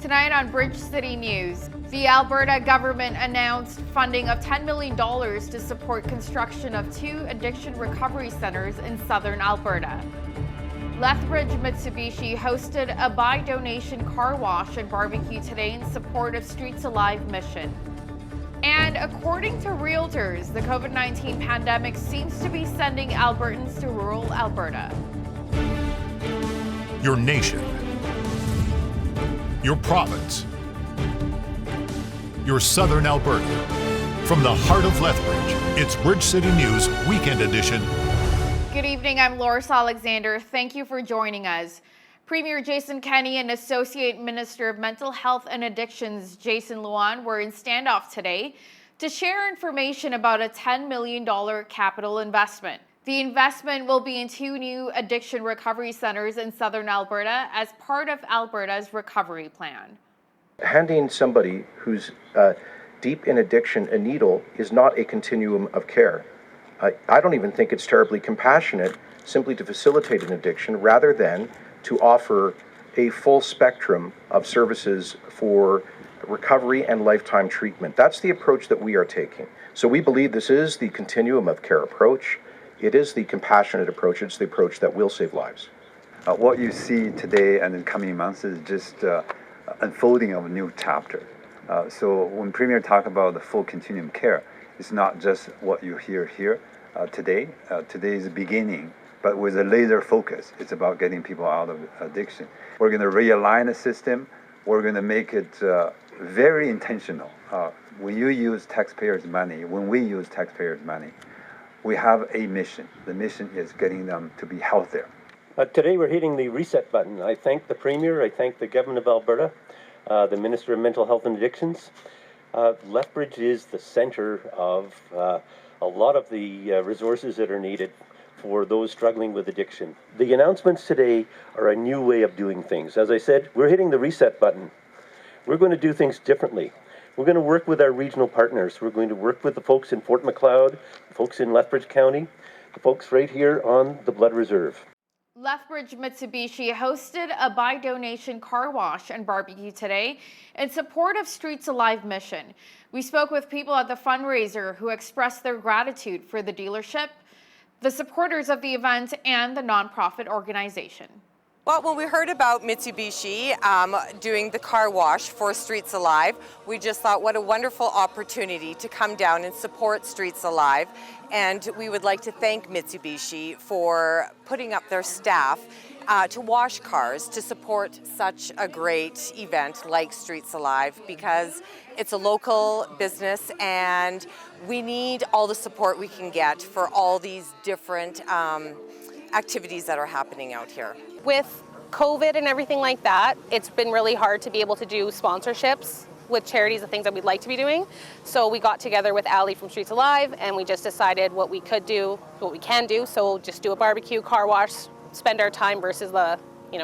Tonight on Bridge City News, the Alberta government announced funding of $10 million to support construction of 2 addiction recovery centers in southern Alberta. Lethbridge Mitsubishi hosted a by-donation car wash and barbecue today in support of Streets Alive mission. And according to realtors, the COVID-19 pandemic seems to be sending Albertans to rural Alberta. Your nation. Your province. Your southern Alberta. From the heart of Lethbridge, it's Bridge City News Weekend Edition. Good evening, I'm LAURICE Alexander. Thank you for joining us. Premier Jason Kenney and Associate Minister of Mental Health and Addictions Jason Luan were in standoff today to share information about a $10 million capital investment. The investment will be in 2 new addiction recovery centers in southern Alberta as part of Alberta's recovery plan. Handing somebody who's deep in addiction a needle is not a continuum of care. I don't even think it's terribly compassionate simply to facilitate an addiction rather than to offer a full spectrum of services for recovery and lifetime treatment. That's the approach that we are taking. So we believe this is the continuum of care approach. It is the compassionate approach. It's the approach that will save lives. What you see today and in coming months is just unfolding of a new chapter. So when Premier talk about the full continuum care, it's not just what you hear here today. Today is the beginning, but with a laser focus. It's about getting people out of addiction. We're going to realign the system. We're going to make it very intentional. When you use taxpayers' money, when we use taxpayers' money, we have a mission. The mission is getting them to be healthier. Today we're hitting the reset button. I thank the Premier, I thank the Government of Alberta, the Minister of Mental Health and Addictions. Lethbridge is the center of a lot of the resources that are needed for those struggling with addiction. The announcements today are a new way of doing things. As I said, we're hitting the reset button. We're going to do things differently. We're going to work with our regional partners. We're going to work with the folks in Fort Macleod, the folks in Lethbridge County, the folks right here on the Blood Reserve. Lethbridge Mitsubishi hosted a by-donation car wash and barbecue today in support of Streets Alive mission. We spoke with people at the fundraiser who expressed their gratitude for the dealership, the supporters of the event, and the nonprofit organization. Well, when we heard about Mitsubishi doing the car wash for Streets Alive, we just thought what a wonderful opportunity to come down and support Streets Alive. And we would like to thank Mitsubishi for putting up their staff to wash cars to support such a great event like Streets Alive, because it's a local business and we need all the support we can get for all these different activities that are happening out here. With COVID and everything like that, it's been really hard to be able to do sponsorships with charities and things that we'd like to be doing. So we got together with Ali from Streets Alive and we just decided what we could do, what we can do. So just do a barbecue, car wash, spend our time versus the,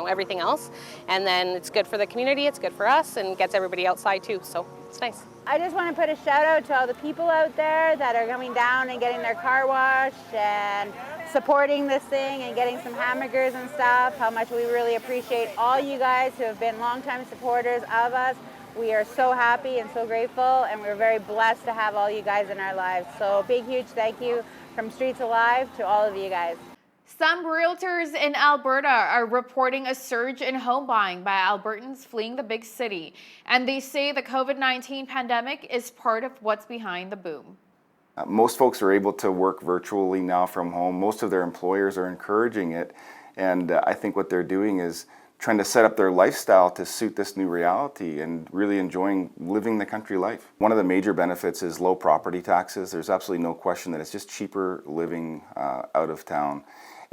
everything else. And then it's good for the community, it's good for us, and gets everybody outside too. So it's nice. I just want to put a shout out to all the people out there that are coming down and getting their car washed and supporting this thing and getting some hamburgers and stuff, how much we really appreciate all you guys who have been longtime supporters of us. We are so happy and so grateful, and we're very blessed to have all you guys in our lives. So big, huge thank you from Streets Alive to all of you guys. Some realtors in Alberta are reporting a surge in home buying by Albertans fleeing the big city, and they say the COVID-19 pandemic is part of what's behind the boom. Most folks are able to work virtually now from home. Most of their employers are encouraging it, and I think what they're doing is trying to set up their lifestyle to suit this new reality and really enjoying living the country life. One of the major benefits is low property taxes. There's absolutely no question that it's just cheaper living out of town.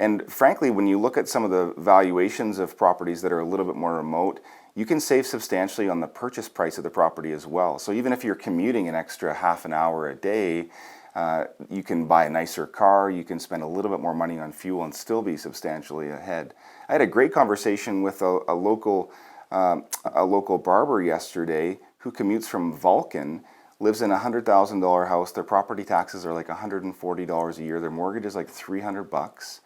And frankly, when you look at some of the valuations of properties that are a little bit more remote, you can save substantially on the purchase price of the property as well. So even if you're commuting an extra half an hour a day, you can buy a nicer car, you can spend a little bit more money on fuel and still be substantially ahead. I had a great conversation with a local barber yesterday who commutes from Vulcan, lives in a $100,000 house. Their property taxes are like $140 a year. Their mortgage is like $300.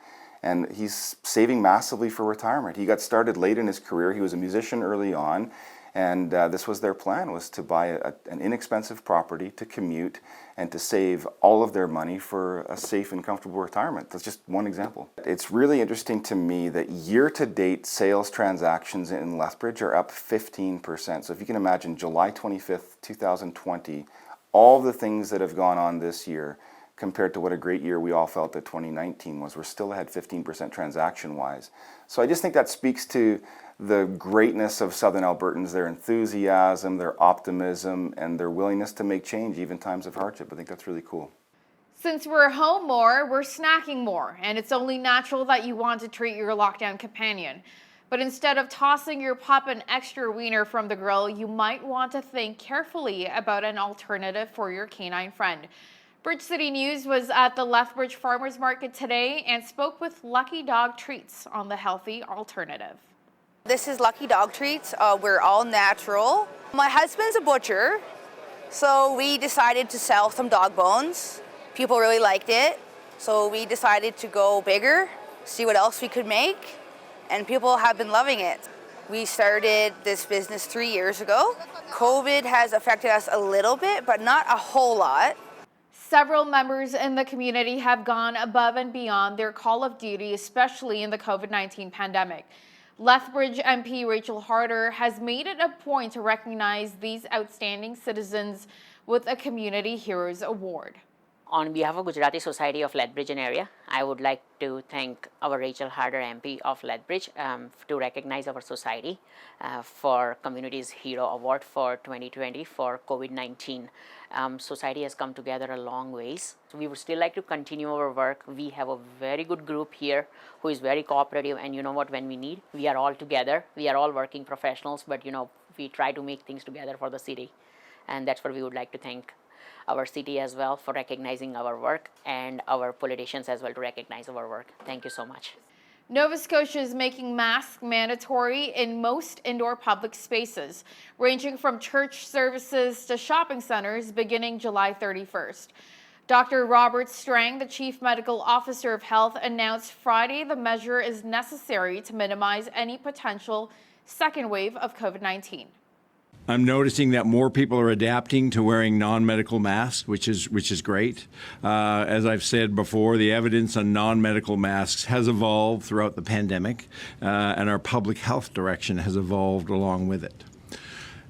And he's saving massively for retirement. He got started late in his career. He was a musician early on, And this was their plan, was to buy an inexpensive property to commute and to save all of their money for a safe and comfortable retirement. That's just one example. It's really interesting to me that year-to-date sales transactions in Lethbridge are up 15%. So if you can imagine July 25th, 2020, all the things that have gone on this year compared to what a great year we all felt that 2019 was. We're still ahead 15% transaction-wise. So I just think that speaks to the greatness of Southern Albertans, their enthusiasm, their optimism, and their willingness to make change even times of hardship. I think that's really cool. Since we're home more, we're snacking more, and it's only natural that you want to treat your lockdown companion. But instead of tossing your pup an extra wiener from the grill, you might want to think carefully about an alternative for your canine friend. Bridge City News was at the Lethbridge Farmers Market today and spoke with Lucky Dog Treats on the healthy alternative. This is Lucky Dog Treats. We're all natural. My husband's a butcher, so we decided to sell some dog bones. People really liked it, so we decided to go bigger, see what else we could make, and people have been loving it. We started this business 3 years ago. COVID has affected us a little bit, but not a whole lot. Several members in the community have gone above and beyond their call of duty, especially in the COVID-19 pandemic. Lethbridge MP Rachel Harder has made it a point to recognize these outstanding citizens with a Community Heroes Award. On behalf of Gujarati Society of Lethbridge and area, I would like to thank our Rachel Harder MP of Lethbridge to recognize our society for Community's Hero Award for 2020 for COVID-19. Society has come together a long ways. So we would still like to continue our work. We have a very good group here who is very cooperative, and you know what, when we need, we are all together. We are all working professionals, but you know, we try to make things together for the city. And that's what we would like to thank our city as well for recognizing our work, and our politicians as well to recognize our work. Thank you so much. Nova Scotia is making masks mandatory in most indoor public spaces, ranging from church services to shopping centers beginning July 31st. Dr. Robert Strang, the Chief Medical Officer of Health, announced Friday the measure is necessary to minimize any potential second wave of COVID-19. I'm noticing that more people are adapting to wearing non-medical masks, which is great. As I've said before, the evidence on non-medical masks has evolved throughout the pandemic, and our public health direction has evolved along with it.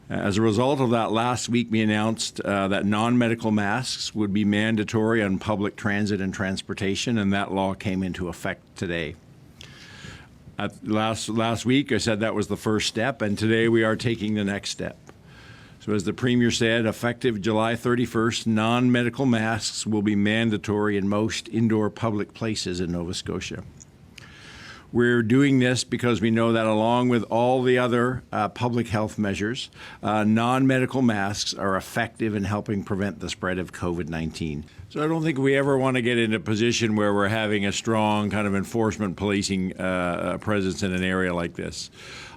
As a result of that, last week we announced that non-medical masks would be mandatory on public transit and transportation, and that law came into effect today. Last week I said that was the first step, and today we are taking the next step. So as the Premier said, effective July 31st, non-medical masks will be mandatory in most indoor public places in Nova Scotia. We're doing this because we know that along with all the other public health measures, non-medical masks are effective in helping prevent the spread of COVID-19. So I don't think we ever want to get in a position where we're having a strong kind of enforcement policing presence in an area like this.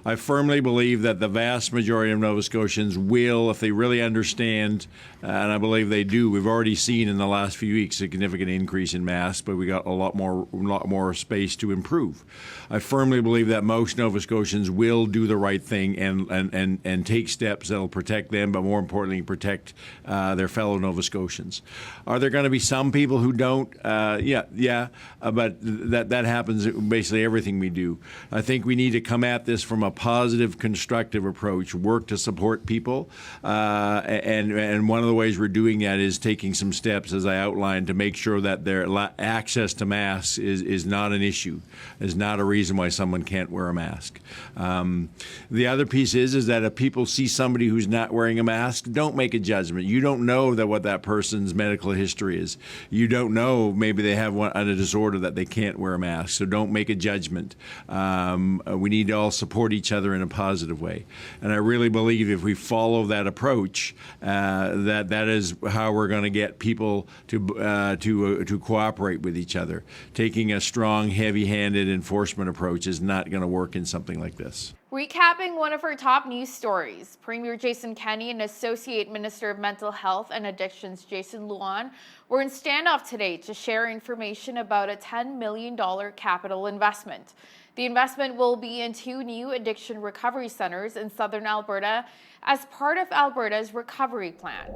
I firmly believe that the vast majority of Nova Scotians will, if they really understand, and I believe they do. We've already seen in the last few weeks a significant increase in masks, but we got a lot more space to improve. I firmly believe that most Nova Scotians will do the right thing and take steps that will protect them, but more importantly, protect their fellow Nova Scotians. Are there going to be some people who don't? Yeah, but that happens in basically everything we do. I think we need to come at this from a positive, constructive approach, work to support people, and one of the ways we're doing that is taking some steps, as I outlined, to make sure that their access to masks is not an issue, is not a reason why someone can't wear a mask. The other piece is that if people see somebody who's not wearing a mask, don't make a judgment. You don't know what that person's medical history is. You don't know, maybe they have a disorder that they can't wear a mask, so don't make a judgment. We need to all support each other in a positive way. And I really believe if we follow that approach, that is how we're going to get people to cooperate with each other. Taking a strong, heavy-handed enforcement approach is not going to work in something like this. Recapping one of our top news stories, Premier Jason Kenney and Associate Minister of Mental Health and Addictions Jason Luan were in standoff today to share information about a $10 million capital investment. The investment will be in 2 new addiction recovery centers in southern Alberta as part of Alberta's recovery plan.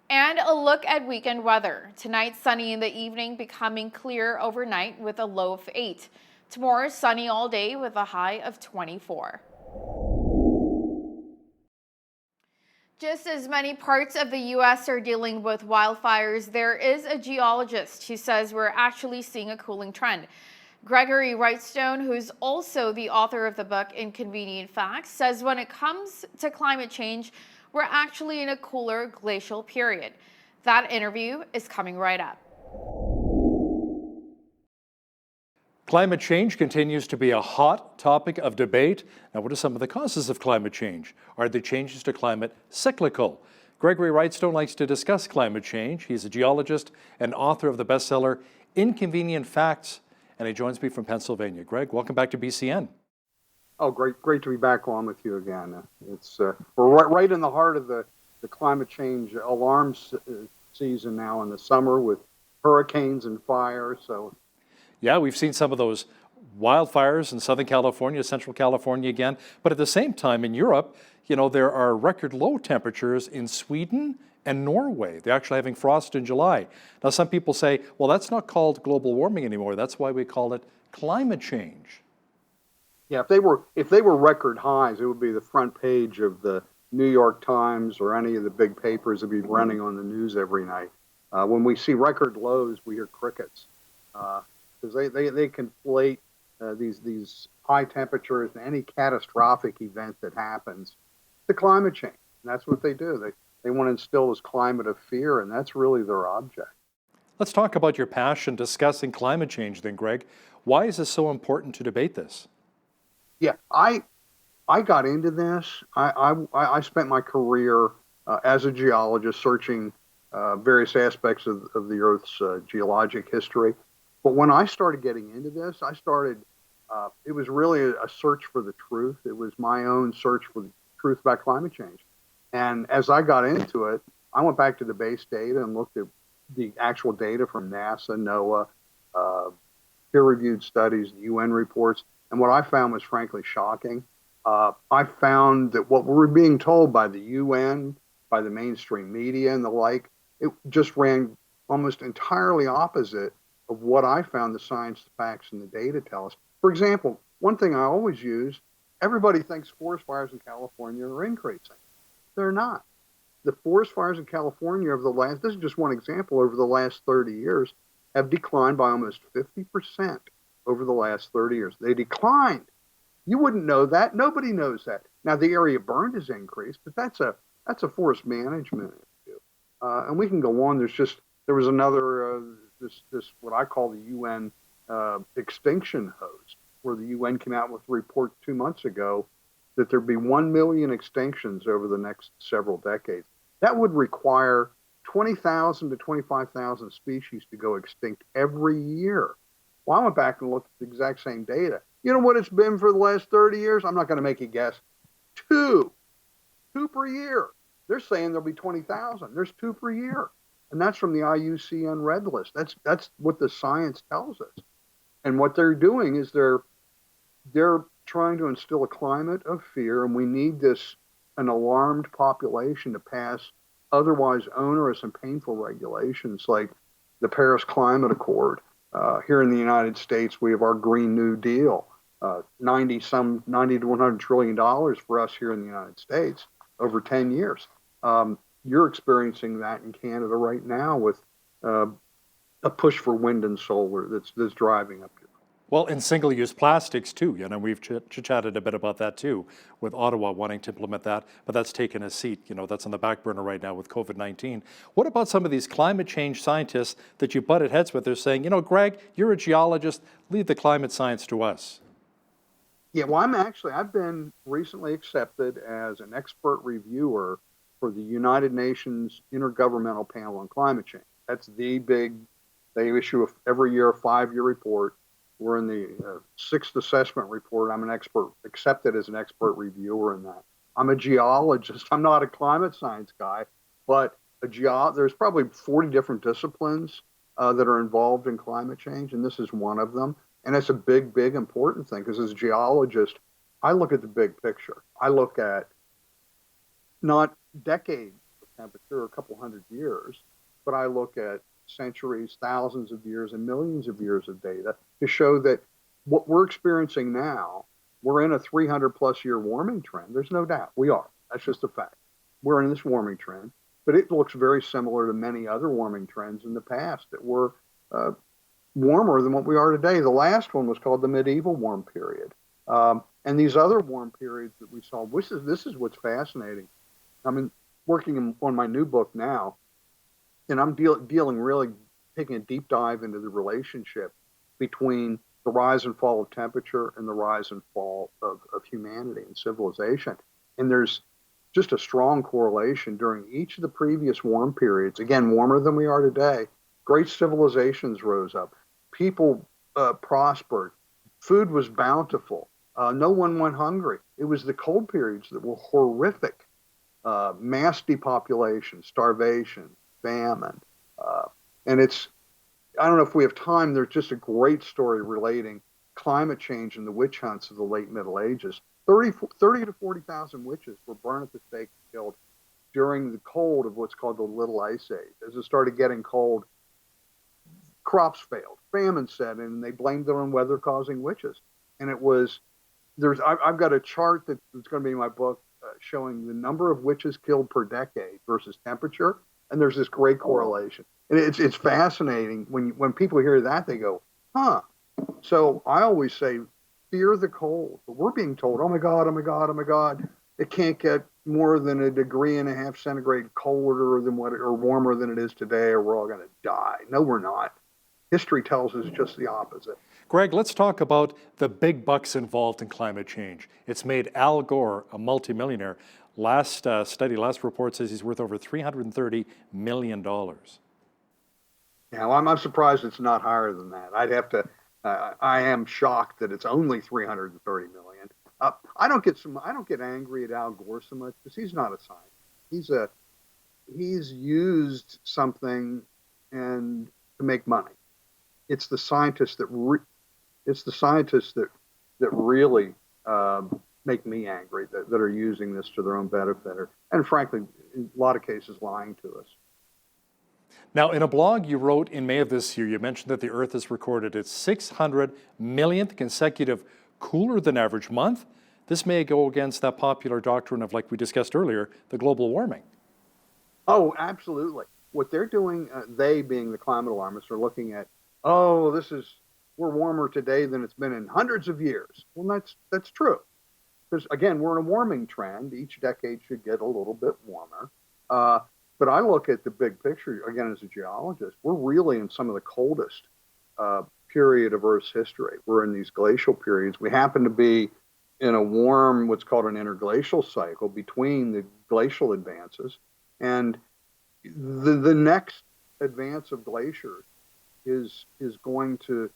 And a look at weekend weather. Tonight, sunny in the evening, becoming clear overnight with a low of 8. Tomorrow, sunny all day with a high of 24. Just as many parts of the U.S. are dealing with wildfires, there is a geologist who says we're actually seeing a cooling trend. Gregory Wrightstone, who's also the author of the book Inconvenient Facts, says when it comes to climate change, we're actually in a cooler glacial period. That interview is coming right up. Climate change continues to be a hot topic of debate. Now, what are some of the causes of climate change? Are the changes to climate cyclical? Gregory Wrightstone likes to discuss climate change. He's a geologist and author of the bestseller Inconvenient Facts, and he joins me from Pennsylvania. Greg, welcome back to BCN. Oh, great to be back on with you again. It's we're right in the heart of the climate change alarm season now in the summer with hurricanes and fires. So, yeah, we've seen some of those wildfires in Southern California, Central California again. But at the same time, in Europe, you know, there are record low temperatures in Sweden and Norway. They're actually having frost in July. Now, some people say, well, that's not called global warming anymore. That's why we call it climate change. Yeah, if they were record highs, it would be the front page of the New York Times or any of the big papers that be running on the news every night. When we see record lows, we hear crickets because they conflate these high temperatures and any catastrophic event that happens to climate change. And that's what they do. They want to instill this climate of fear, and that's really their object. Let's talk about your passion discussing climate change then, Greg. Why is it so important to debate this? Yeah, I got into this. I spent my career as a geologist searching various aspects of the Earth's geologic history. But when I started getting into this, it was really a search for the truth. It was my own search for the truth about climate change. And as I got into it, I went back to the base data and looked at the actual data from NASA, NOAA, peer-reviewed studies, UN reports. And what I found was frankly shocking. I found that what we were being told by the UN, by the mainstream media and the like, it just ran almost entirely opposite of what I found the science, the facts, and the data tell us. For example, one thing I always use, everybody thinks forest fires in California are increasing. They're not. The forest fires in California this is just one example, over the last 30 years, have declined by almost 50%. Over the last 30 years. They declined. You wouldn't know that. Nobody knows that. Now, the area burned has increased, but that's a forest management issue. And we can go on. There was another, this what I call the UN extinction host, where the UN came out with a report 2 months ago that there'd be 1 million extinctions over the next several decades. That would require 20,000 to 25,000 species to go extinct every year. Well, I went back and looked at the exact same data. You know what it's been for the last 30 years? I'm not going to make you guess. 2 per year. They're saying there'll be 20,000. There's 2 per year. And that's from the IUCN Red List. That's what the science tells us. And what they're doing is they're trying to instill a climate of fear, and we need an alarmed population to pass otherwise onerous and painful regulations like the Paris Climate Accord. Here in the United States, we have our Green New Deal, $90 to $100 trillion for us here in the United States over 10 years. You're experiencing that in Canada right now with a push for wind and solar that's driving up here. Well, in single-use plastics too, you know, we've chatted a bit about that too, with Ottawa wanting to implement that, but that's taken a seat, you know, that's on the back burner right now with COVID-19. What about some of these climate change scientists that you butted heads with? They're saying, you know, Greg, you're a geologist, leave the climate science to us. Yeah, well, I've been recently accepted as an expert reviewer for the United Nations Intergovernmental Panel on Climate Change. That's they issue every year a 5-year report. We're in the 6th assessment report. I'm accepted as an expert reviewer in that. I'm a geologist. I'm not a climate science guy, but there's probably 40 different disciplines that are involved in climate change, and this is one of them. And that's a big, big important thing, because as a geologist, I look at the big picture. I look at not decades of temperature, a couple hundred years, but I look at centuries, thousands of years, and millions of years of data to show that what we're experiencing now, we're in a 300 plus year warming trend. There's no doubt. We are. That's just a fact. We're in this warming trend, but it looks very similar to many other warming trends in the past that were warmer than what we are today. The last one was called the medieval warm period. And these other warm periods that we saw, this is what's fascinating. I'm working on my new book now, and I'm dealing really, taking a deep dive into the relationship between the rise and fall of temperature and the rise and fall of humanity and civilization. And there's just a strong correlation during each of the previous warm periods, again, warmer than we are today. Great civilizations rose up. People prospered. Food was bountiful. No one went hungry. It was the cold periods that were horrific. Mass depopulation, starvation, famine. And I don't know if we have time, there's just a great story relating climate change and the witch hunts of the late Middle Ages. 30 to 40,000 witches were burned at the stake and killed during the cold of what's called the Little Ice Age. As it started getting cold, crops failed, famine set in, and they blamed it on weather causing witches. And it was, I've got a chart that's going to be in my book showing the number of witches killed per decade versus temperature, and there's this great correlation. And it's fascinating when people hear that, they go, huh. So I always say, fear the cold. But we're being told, oh my God, oh my God, oh my God, it can't get more than 1.5 degrees centigrade colder than or warmer than it is today, or we're all going to die. No, we're not. History tells us just the opposite. Greg, let's talk about the big bucks involved in climate change. It's made Al Gore a multimillionaire. Last report says he's worth over $330 million. Yeah, well, I'm surprised it's not higher than that. I am shocked that it's only $330 million. I don't get angry at Al Gore so much because he's not a scientist. He's used something to make money. It's the scientists that really make me angry, that are using this to their own benefit, and frankly, in a lot of cases, lying to us. Now, in a blog you wrote in May of this year, you mentioned that the Earth has recorded its 600 millionth consecutive cooler than average month. This may go against that popular doctrine of, like we discussed earlier, the global warming. Oh, absolutely. What they're doing, they being the climate alarmists, are looking at, we're warmer today than it's been in hundreds of years. Well, that's true. Because again, we're in a warming trend. Each decade should get a little bit warmer. But I look at the big picture, again, as a geologist, we're really in some of the coldest period of Earth's history. We're in these glacial periods. We happen to be in a warm, what's called an interglacial cycle between the glacial advances. And the next advance of glaciers is going to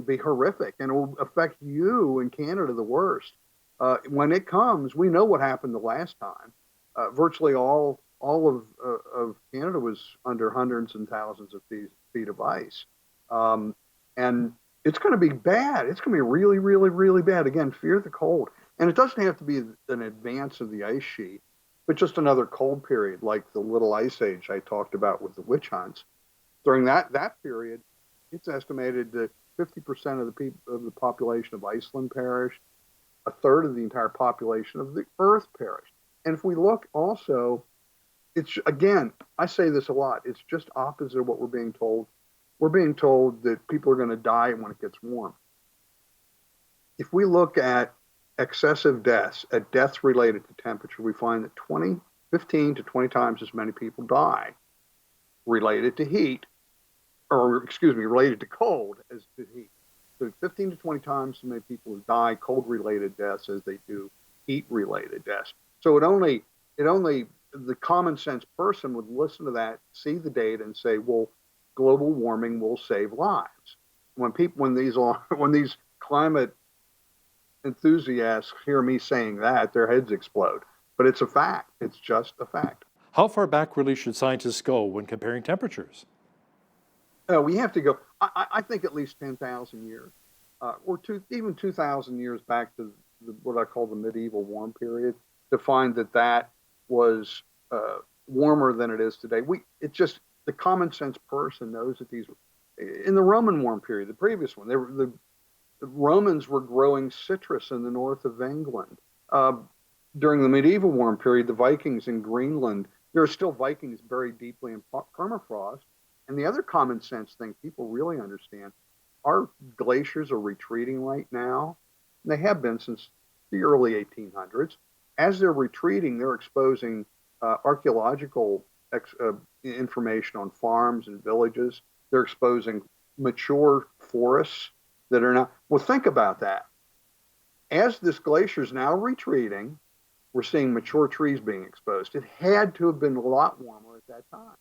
be horrific, and it will affect you in Canada the worst. When it comes, we know what happened the last time. Virtually all of Canada was under hundreds and thousands of feet of ice. And it's going to be bad. It's going to be really, really, really bad. Again, fear the cold. And it doesn't have to be an advance of the ice sheet, but just another cold period like the Little Ice Age I talked about with the witch hunts. During that period, it's estimated that 50% of the population of Iceland perished. A third of the entire population of the Earth perished. And if we look also, it's, again, I say this a lot, it's just opposite of what we're being told. We're being told that people are going to die when it gets warm. If we look at excessive deaths, at deaths related to temperature, we find that 15 to 20 times as many people die related to heat, related to cold as to heat. So 15 to 20 times as many people die cold-related deaths as they do heat-related deaths. So the common sense person would listen to that, see the data, and say, well, global warming will save lives. When these climate enthusiasts hear me saying that, their heads explode. But it's a fact. It's just a fact. How far back really should scientists go when comparing temperatures? We have to go, I think, at least 10,000 years. even 2,000 years back to what I call the medieval warm period, to find that was warmer than it is today. It's just the common sense person knows that in the Roman warm period, the previous one, the Romans were growing citrus in the north of England. During the medieval warm period, the Vikings in Greenland, there are still Vikings buried deeply in permafrost. And the other common sense thing people really understand, our glaciers are retreating right now. And they have been since the early 1800s. As they're retreating, they're exposing archaeological information on farms and villages. They're exposing mature forests that are not. Well, think about that. As this glacier is now retreating, we're seeing mature trees being exposed. It had to have been a lot warmer at that time.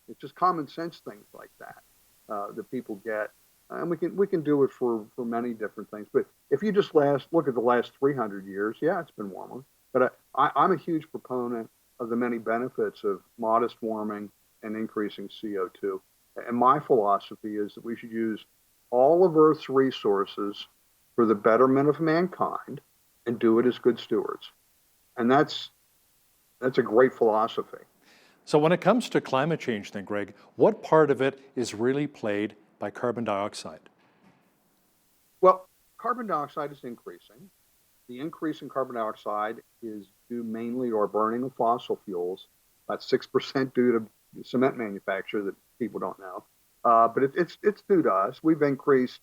It's just common sense things like that that people get. And we can do it for many different things. But if you just look at the last 300 years, yeah, it's been warmer. But I'm a huge proponent of the many benefits of modest warming and increasing CO2. And my philosophy is that we should use all of Earth's resources for the betterment of mankind and do it as good stewards. And that's a great philosophy. So when it comes to climate change then, Greg, what part of it is really played by carbon dioxide? Well, carbon dioxide is increasing. The increase in carbon dioxide is due mainly to our burning of fossil fuels, about 6% due to cement manufacture that people don't know. But it's due to us. We've increased,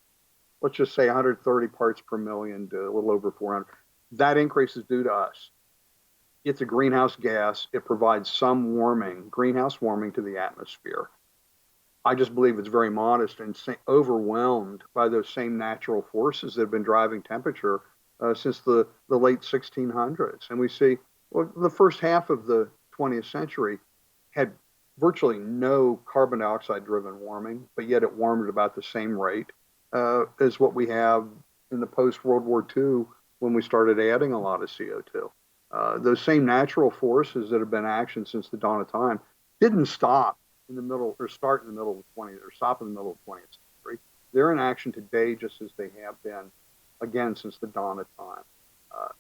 let's just say 130 parts per million to a little over 400. That increase is due to us. It's a greenhouse gas. It provides some greenhouse warming to the atmosphere. I just believe it's very modest and overwhelmed by those same natural forces that have been driving temperature since the late 1600s. And we see, well, the first half of the 20th century had virtually no carbon dioxide driven warming, but yet it warmed at about the same rate as what we have in the post-World War II when we started adding a lot of CO2. Those same natural forces that have been in action since the dawn of time didn't stop in the middle, or start in the middle of the 20th, or stop in the middle of the 20th century. They're in action today just as they have been, again, since the dawn of time.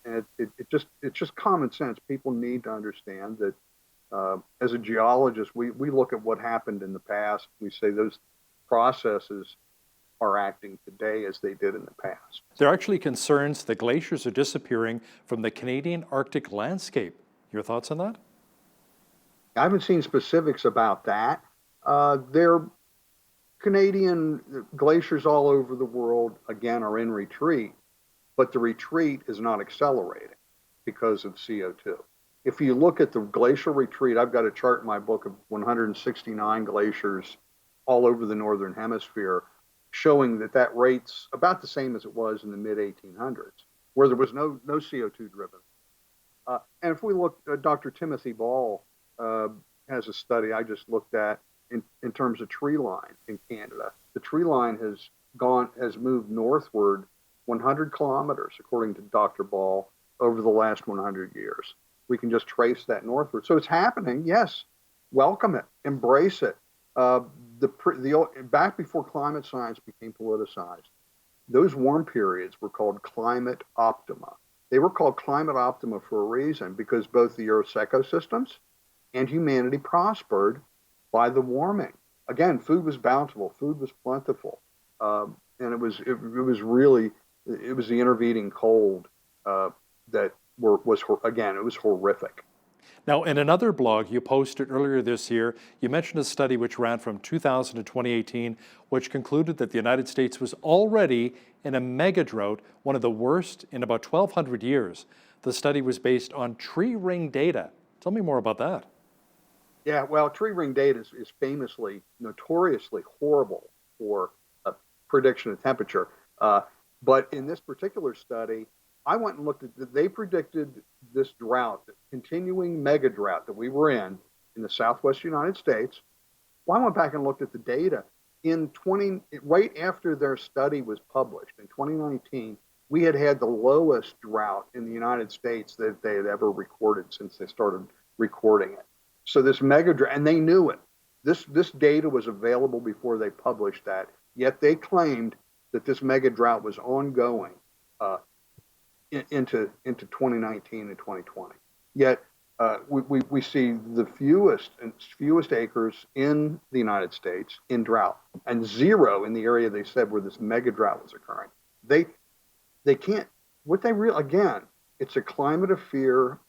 And it's just common sense. People need to understand that as a geologist, we look at what happened in the past. We say those processes are acting today as they did in the past. There are actually concerns that glaciers are disappearing from the Canadian Arctic landscape. Your thoughts on that? I haven't seen specifics about that. There are Canadian glaciers all over the world, again, are in retreat, but the retreat is not accelerating because of CO2. If you look at the glacial retreat, I've got a chart in my book of 169 glaciers all over the Northern Hemisphere, showing that rate's about the same as it was in the mid-1800s, where there was no CO2 driven. And if we look, Dr. Timothy Ball has a study I just looked at in terms of tree line in Canada. The tree line has moved northward 100 kilometers, according to Dr. Ball, over the last 100 years. We can just trace that northward. So it's happening, yes. Welcome it, embrace it. Back before climate science became politicized, those warm periods were called climate optima. They were called climate optima for a reason, because both the Earth's ecosystems and humanity prospered by the warming. Again, food was bountiful, food was plentiful, and it was the intervening cold that was horrific. Now, in another blog you posted earlier this year, you mentioned a study which ran from 2000 to 2018, which concluded that the United States was already in a mega drought, one of the worst in about 1,200 years. The study was based on tree ring data. Tell me more about that. Yeah, well, tree ring data is famously, notoriously horrible for a prediction of temperature. But in this particular study, I went and looked at, they predicted this drought, the continuing mega drought that we were in the Southwest United States. Well, I went back and looked at the data. Right after their study was published in 2019, we had the lowest drought in the United States that they had ever recorded since they started recording it. So this mega drought, and they knew it. This data was available before they published that, yet they claimed that this mega drought was ongoing into 2019 and 2020. Yet we see the fewest acres in the United States in drought, and zero in the area they said where this mega drought was occurring. They can't. What they again, it's a climate of fear.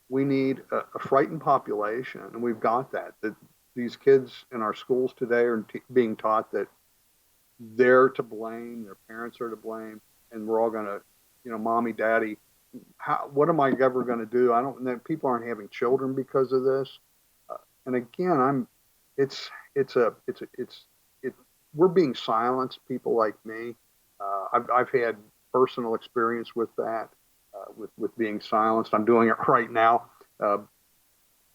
We need a frightened population, and we've got that. That these kids in our schools today are being taught that they're to blame, their parents are to blame, and we're all going to, mommy, daddy, what am I ever going to do? People aren't having children because of this. And again, we're being silenced, people like me. I've had personal experience with that, with being silenced. I'm doing it right now.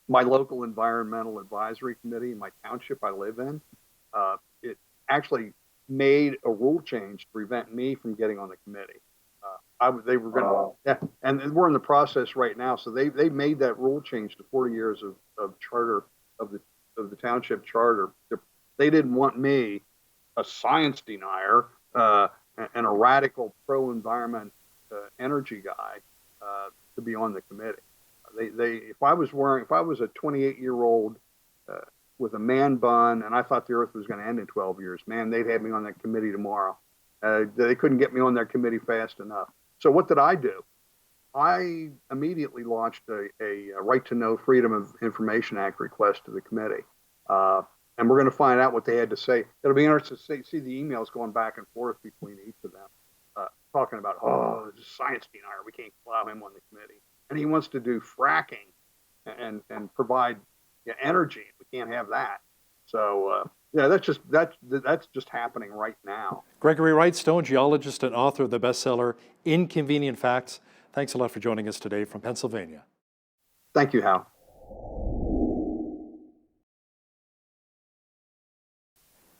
My local environmental advisory committee in my township I live in, it actually made a rule change to prevent me from getting on the committee. They were going to, yeah, and we're in the process right now. So they made that rule change to 40 years of charter of the township charter. They didn't want me, a science denier, and a radical pro-environment energy guy, to be on the committee. If I was a 28-year-old with a man bun and I thought the earth was going to end in 12 years, man, they'd have me on that committee tomorrow. They couldn't get me on their committee fast enough. So what did I do? I immediately launched a Right to Know Freedom of Information Act request to the committee. And we're going to find out what they had to say. It'll be interesting to see the emails going back and forth between each of them, talking about, this is science denier, we can't allow him on the committee. And he wants to do fracking and provide energy. We can't have that. So that's just happening right now. Gregory Wrightstone, geologist and author of the bestseller Inconvenient Facts. Thanks a lot for joining us today from Pennsylvania. Thank you, Hal.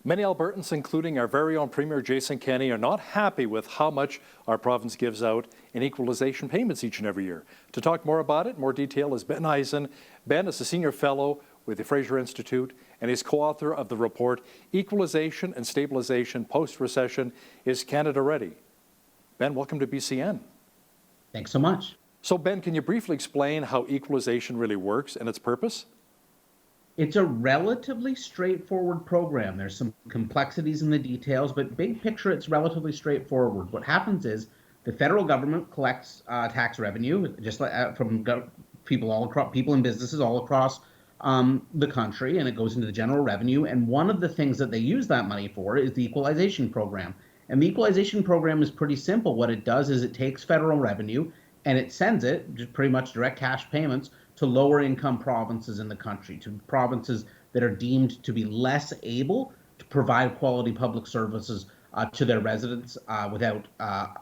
Many Albertans, including our very own Premier Jason Kenney, are not happy with how much our province gives out in equalization payments each and every year. To talk more about it, more detail, is Ben Eisen. Ben is a senior fellow with the Fraser Institute and is co-author of the report Equalization and Stabilization Post-Recession, Is Canada Ready? Ben, welcome to BCN. Thanks so much. So Ben, can you briefly explain how equalization really works and its purpose? It's a relatively straightforward program. There's some complexities in the details, but big picture, it's relatively straightforward. What happens is the federal government collects tax revenue, just like, from people all across, people and businesses all across the country, and it goes into the general revenue. And one of the things that they use that money for is the equalization program. And the equalization program is pretty simple. What it does is it takes federal revenue and it sends it, just pretty much direct cash payments, to lower income provinces in the country, to provinces that are deemed to be less able to provide quality public services to their residents without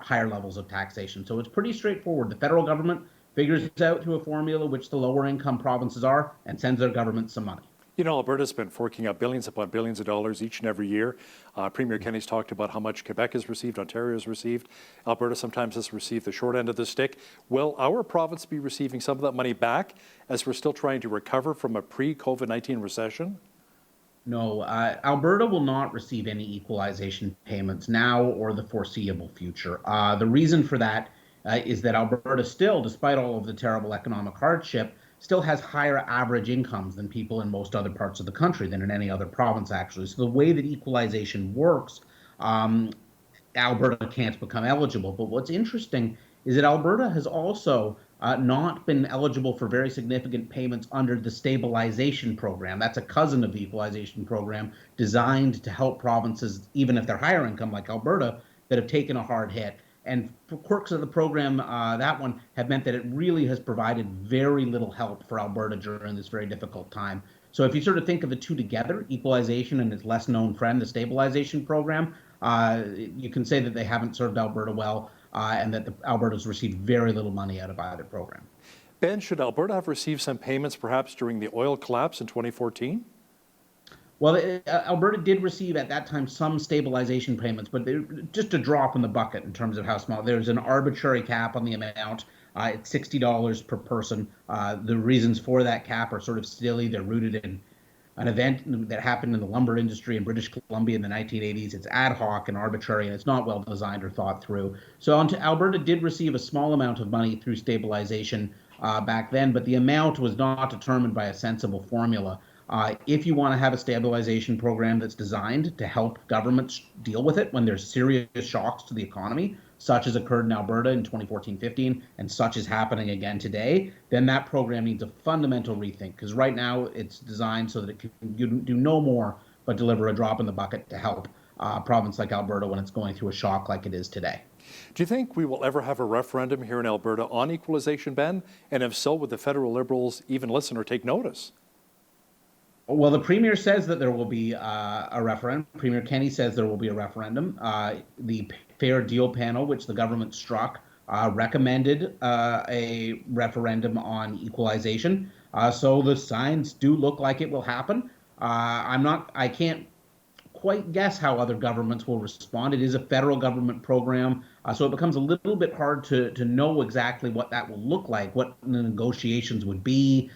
higher levels of taxation. So it's pretty straightforward. The federal government figures out through a formula which the lower income provinces are and sends their government some money. You know, Alberta's been forking out billions upon billions of dollars each and every year. Premier Kenney's talked about how much Quebec has received, Ontario has received. Alberta sometimes has received the short end of the stick. Will our province be receiving some of that money back as we're still trying to recover from a pre-COVID-19 recession? No, Alberta will not receive any equalization payments now or the foreseeable future. The reason for that is that Alberta still, despite all of the terrible economic hardship, still has higher average incomes than people in most other parts of the country, than in any other province, actually. So the way that equalization works, Alberta can't become eligible. But what's interesting is that Alberta has also not been eligible for very significant payments under the stabilization program. That's a cousin of the equalization program, designed to help provinces, even if they're higher income like Alberta, that have taken a hard hit. And quirks of the program, that one, have meant that it really has provided very little help for Alberta during this very difficult time. So if you sort of think of the two together, equalization and its less known friend, the stabilization program, you can say that they haven't served Alberta well, and that Alberta's received very little money out of either program. Ben, should Alberta have received some payments perhaps during the oil collapse in 2014? Well, Alberta did receive at that time some stabilization payments, but they're just a drop in the bucket in terms of how small. There's an arbitrary cap on the amount. It's $60 per person. The reasons for that cap are sort of silly. They're rooted in an event that happened in the lumber industry in British Columbia in the 1980s. It's ad hoc and arbitrary, and it's not well designed or thought through. So Alberta did receive a small amount of money through stabilization back then, but the amount was not determined by a sensible formula. If you want to have a stabilization program that's designed to help governments deal with it when there's serious shocks to the economy, such as occurred in Alberta in 2014-15, and such is happening again today, then that program needs a fundamental rethink, because right now it's designed so that it can do no more but deliver a drop in the bucket to help a province like Alberta when it's going through a shock like it is today. Do you think we will ever have a referendum here in Alberta on equalization, Ben? And if so, would the federal Liberals even listen or take notice? Well, the Premier says that there will be a referendum. Premier Kenney says there will be a referendum. The Fair Deal panel, which the government struck, recommended a referendum on equalization. So the signs do look like it will happen. I can't quite guess how other governments will respond. It is a federal government program, so it becomes a little bit hard to know exactly what that will look like, what the negotiations would be,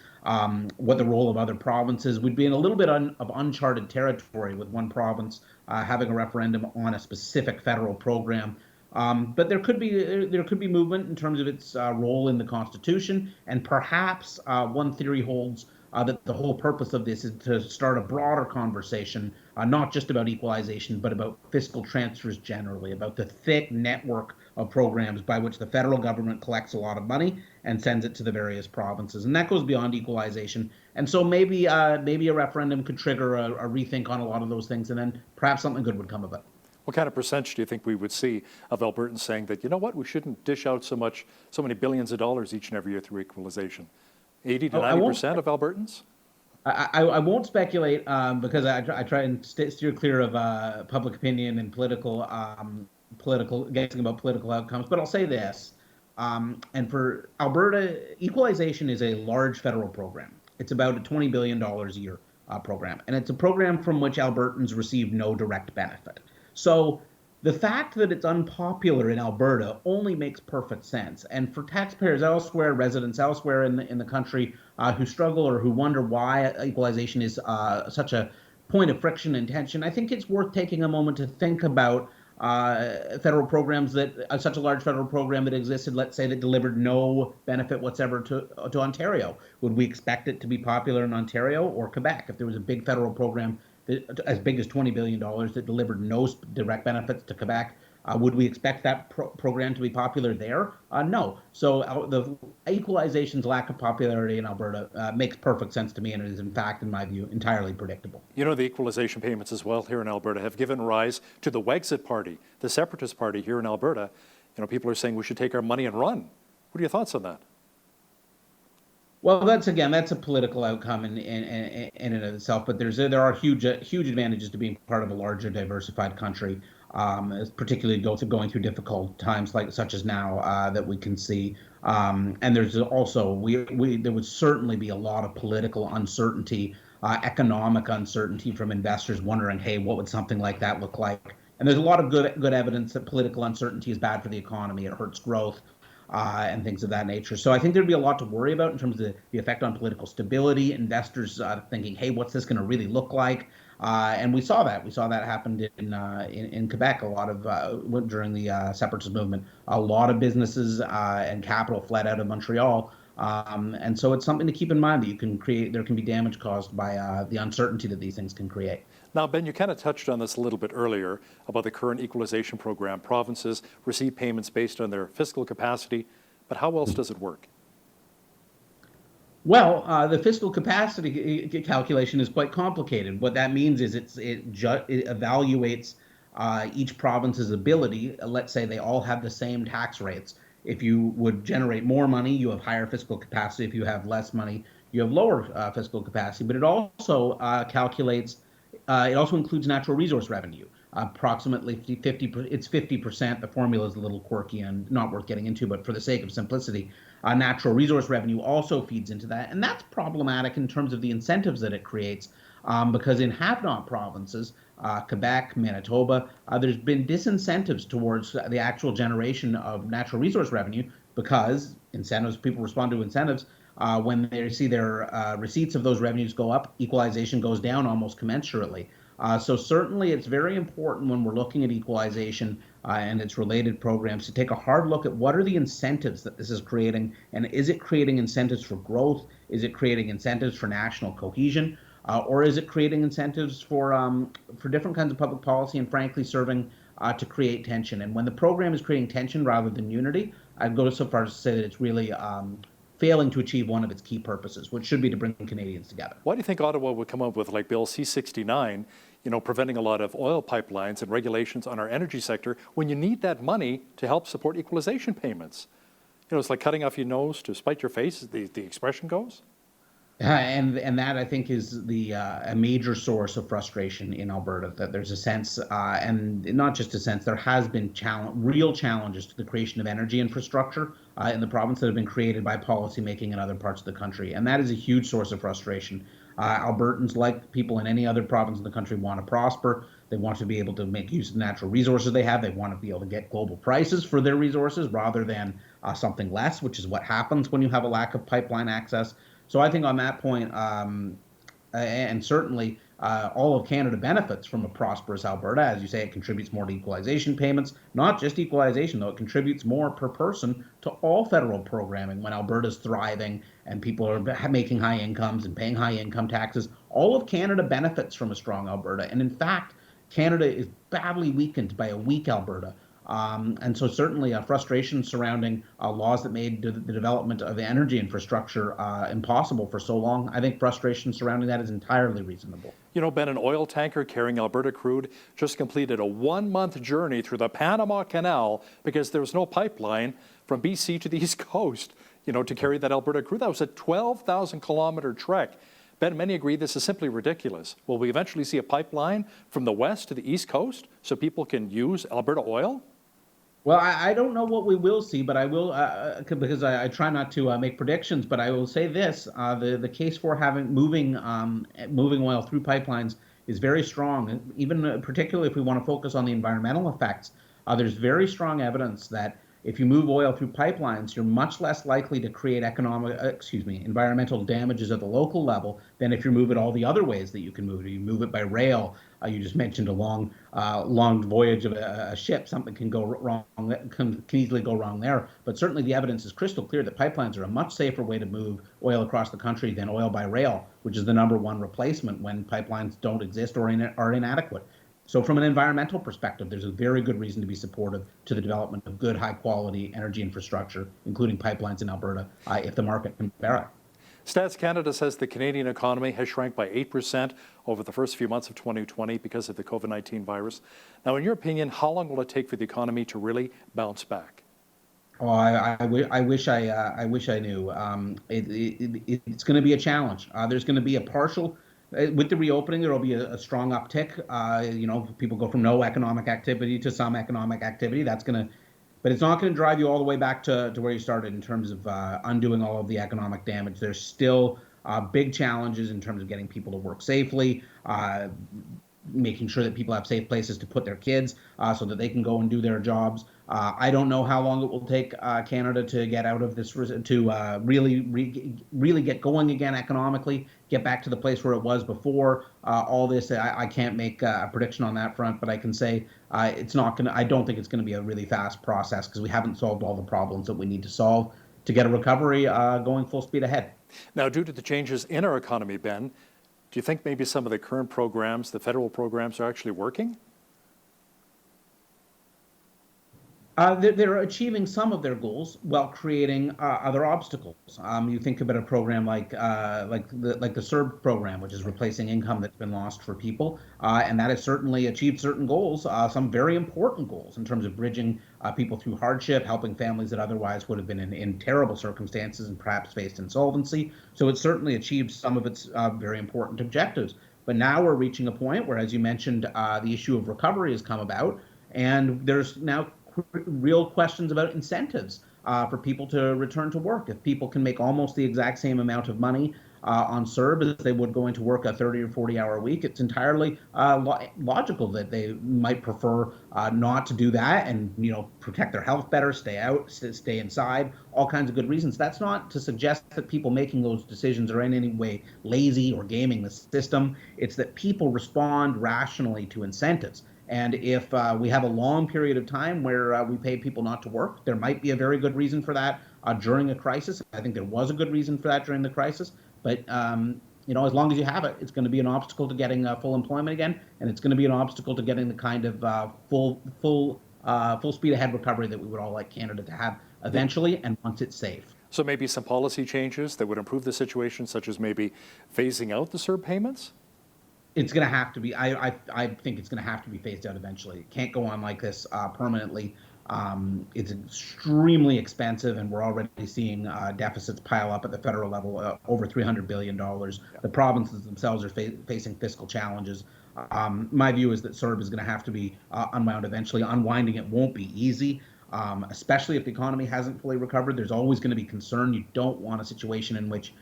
what the role of other provinces would be, in a little bit of uncharted territory with one province having a referendum on a specific federal program. But there could be movement in terms of its role in the Constitution, and perhaps one theory holds that the whole purpose of this is to start a broader conversation, not just about equalization, but about fiscal transfers generally, about the thick network of programs by which the federal government collects a lot of money and sends it to the various provinces. And that goes beyond equalization. And so maybe a referendum could trigger a rethink on a lot of those things, and then perhaps something good would come of it. What kind of percentage do you think we would see of Albertans saying that, you know what, we shouldn't dish out so many billions of dollars each and every year through equalization? 80 to 90% of Albertans? I won't speculate because I try and steer clear of public opinion and political guessing about political outcomes. But I'll say this, and for Alberta, equalization is a large federal program. It's about a $20 billion a year program, and it's a program from which Albertans receive no direct benefit. So the fact that it's unpopular in Alberta only makes perfect sense. And for taxpayers elsewhere, residents elsewhere in the country who struggle or who wonder why equalization is such a point of friction and tension, I think it's worth taking a moment to think about federal programs that such a large federal program that existed, let's say, that delivered no benefit whatsoever to Ontario. Would we expect it to be popular in Ontario or Quebec if there was a big federal program as big as $20 billion that delivered no direct benefits to Quebec? Would we expect that program to be popular there? No. So the equalization's lack of popularity in Alberta makes perfect sense to me, and it is, in fact, in my view, entirely predictable. You know, the equalization payments as well here in Alberta have given rise to the Wexit Party, the separatist party here in Alberta. You know, people are saying we should take our money and run. What are your thoughts on that? Well, that's a political outcome in and of itself, but there are huge advantages to being part of a larger, diversified country, particularly going through difficult times such as now that we can see. And there's also there would certainly be a lot of political uncertainty, economic uncertainty from investors wondering, hey, what would something like that look like? And there's a lot of good evidence that political uncertainty is bad for the economy. It hurts growth. And things of that nature. So I think there'd be a lot to worry about in terms of the effect on political stability, investors thinking, hey, what's this going to really look like? And we saw that. We saw that happen in Quebec a lot of during the separatist movement. A lot of businesses and capital fled out of Montreal. And so it's something to keep in mind that there can be damage caused by the uncertainty that these things can create. Now, Ben, you kind of touched on this a little bit earlier about the current equalization program. Provinces receive payments based on their fiscal capacity, but how else does it work? Well, the fiscal capacity calculation is quite complicated. What that means is it evaluates each province's ability. Let's say they all have the same tax rates. If you would generate more money, you have higher fiscal capacity. If you have less money, you have lower fiscal capacity. But it also calculates. It also includes natural resource revenue. Approximately 50%. The formula is a little quirky and not worth getting into, but for the sake of simplicity, natural resource revenue also feeds into that. And that's problematic in terms of the incentives that it creates, because in have-not provinces, Quebec, Manitoba, there's been disincentives towards the actual generation of natural resource revenue because incentives, people respond to incentives, when they see their receipts of those revenues go up, equalization goes down almost commensurately. So certainly it's very important when we're looking at equalization and its related programs to take a hard look at what are the incentives that this is creating, and is it creating incentives for growth? Is it creating incentives for national cohesion? Or is it creating incentives for different kinds of public policy and frankly serving to create tension? And when the program is creating tension rather than unity, I'd go so far as to say that it's really failing to achieve one of its key purposes, which should be to bring Canadians together. Why do you think Ottawa would come up with like Bill C-69, preventing a lot of oil pipelines and regulations on our energy sector when you need that money to help support equalization payments? It's like cutting off your nose to spite your face, the expression goes. And that, I think, is a major source of frustration in Alberta, that there's a sense, and not just a sense, there has been real challenges to the creation of energy infrastructure in the province that have been created by policymaking in other parts of the country. And that is a huge source of frustration. Albertans, like people in any other province in the country, want to prosper. They want to be able to make use of natural resources they have. They want to be able to get global prices for their resources rather than something less, which is what happens when you have a lack of pipeline access. So I think on that point, and certainly all of Canada benefits from a prosperous Alberta. As you say, it contributes more to equalization payments, not just equalization, though. It contributes more per person to all federal programming when Alberta's thriving and people are making high incomes and paying high income taxes. All of Canada benefits from a strong Alberta. And in fact, Canada is badly weakened by a weak Alberta. And so certainly frustration surrounding laws that made the development of the energy infrastructure impossible for so long. I think frustration surrounding that is entirely reasonable. Ben, an oil tanker carrying Alberta crude just completed a 1-month journey through the Panama Canal because there was no pipeline from BC to the East Coast, to carry that Alberta crude. That was a 12,000-kilometer trek. Ben, many agree this is simply ridiculous. Will we eventually see a pipeline from the west to the East Coast so people can use Alberta oil? Well, I don't know what we will see, but I will, because I try not to make predictions, but I will say this, the case for moving oil through pipelines is very strong, even particularly if we want to focus on the environmental effects. There's very strong evidence that if you move oil through pipelines, you're much less likely to create environmental damages at the local level than if you move it all the other ways that you can move it. You move it by rail. You just mentioned a long voyage of a ship. Something can go wrong, can easily go wrong there. But certainly the evidence is crystal clear that pipelines are a much safer way to move oil across the country than oil by rail, which is the #1 replacement when pipelines don't exist or are inadequate. So from an environmental perspective, there's a very good reason to be supportive to the development of good, high-quality energy infrastructure, including pipelines in Alberta, if the market can bear it. Stats Canada says the Canadian economy has shrank by 8% over the first few months of 2020 because of the COVID-19 virus. Now, in your opinion, how long will it take for the economy to really bounce back? Oh, I wish I knew. It's going to be a challenge. There's going to be a partial. With the reopening, there will be a strong uptick. People go from no economic activity to some economic activity. But it's not going to drive you all the way back to where you started in terms of undoing all of the economic damage. There's still big challenges in terms of getting people to work safely, making sure that people have safe places to put their kids so that they can go and do their jobs. I don't know how long it will take Canada to get out of this, to really get going again economically, get back to the place where it was before all this. I can't make a prediction on that front, but I can say it's not going to. I don't think it's going to be a really fast process because we haven't solved all the problems that we need to solve to get a recovery going full speed ahead. Now, due to the changes in our economy, Ben, do you think maybe some of the current programs, the federal programs, are actually working? They're achieving some of their goals while creating other obstacles. You think about a program like the CERB program, which is replacing income that's been lost for people, and that has certainly achieved certain goals, some very important goals in terms of bridging people through hardship, helping families that otherwise would have been in terrible circumstances and perhaps faced insolvency. So it's certainly achieved some of its very important objectives. But now we're reaching a point where, as you mentioned, the issue of recovery has come about, and there's now real questions about incentives for people to return to work. If people can make almost the exact same amount of money on CERB as they would going to work a 30 or 40-hour week, it's entirely logical that they might prefer not to do that and, protect their health better, stay inside, all kinds of good reasons. That's not to suggest that people making those decisions are in any way lazy or gaming the system. It's that people respond rationally to incentives. And if we have a long period of time where we pay people not to work, there might be a very good reason for that during a crisis. I think there was a good reason for that during the crisis. But, as long as you have it, it's going to be an obstacle to getting full employment again. And it's going to be an obstacle to getting the kind of full speed ahead recovery that we would all like Canada to have eventually and once it's safe. So maybe some policy changes that would improve the situation, such as maybe phasing out the CERB payments? It's going to have to be, I think it's going to have to be phased out eventually. It can't go on like this permanently. It's extremely expensive, and we're already seeing deficits pile up at the federal level, over $300 billion. The provinces themselves are facing fiscal challenges. My view is that CERB is going to have to be unwound eventually. Unwinding it won't be easy, especially if the economy hasn't fully recovered. There's always going to be concern. You don't want a situation in which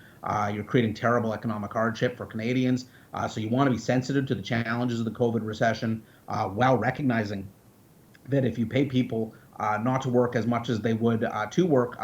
you're creating terrible economic hardship for Canadians. So you want to be sensitive to the challenges of the COVID recession while recognizing that if you pay people not to work as much as they would to work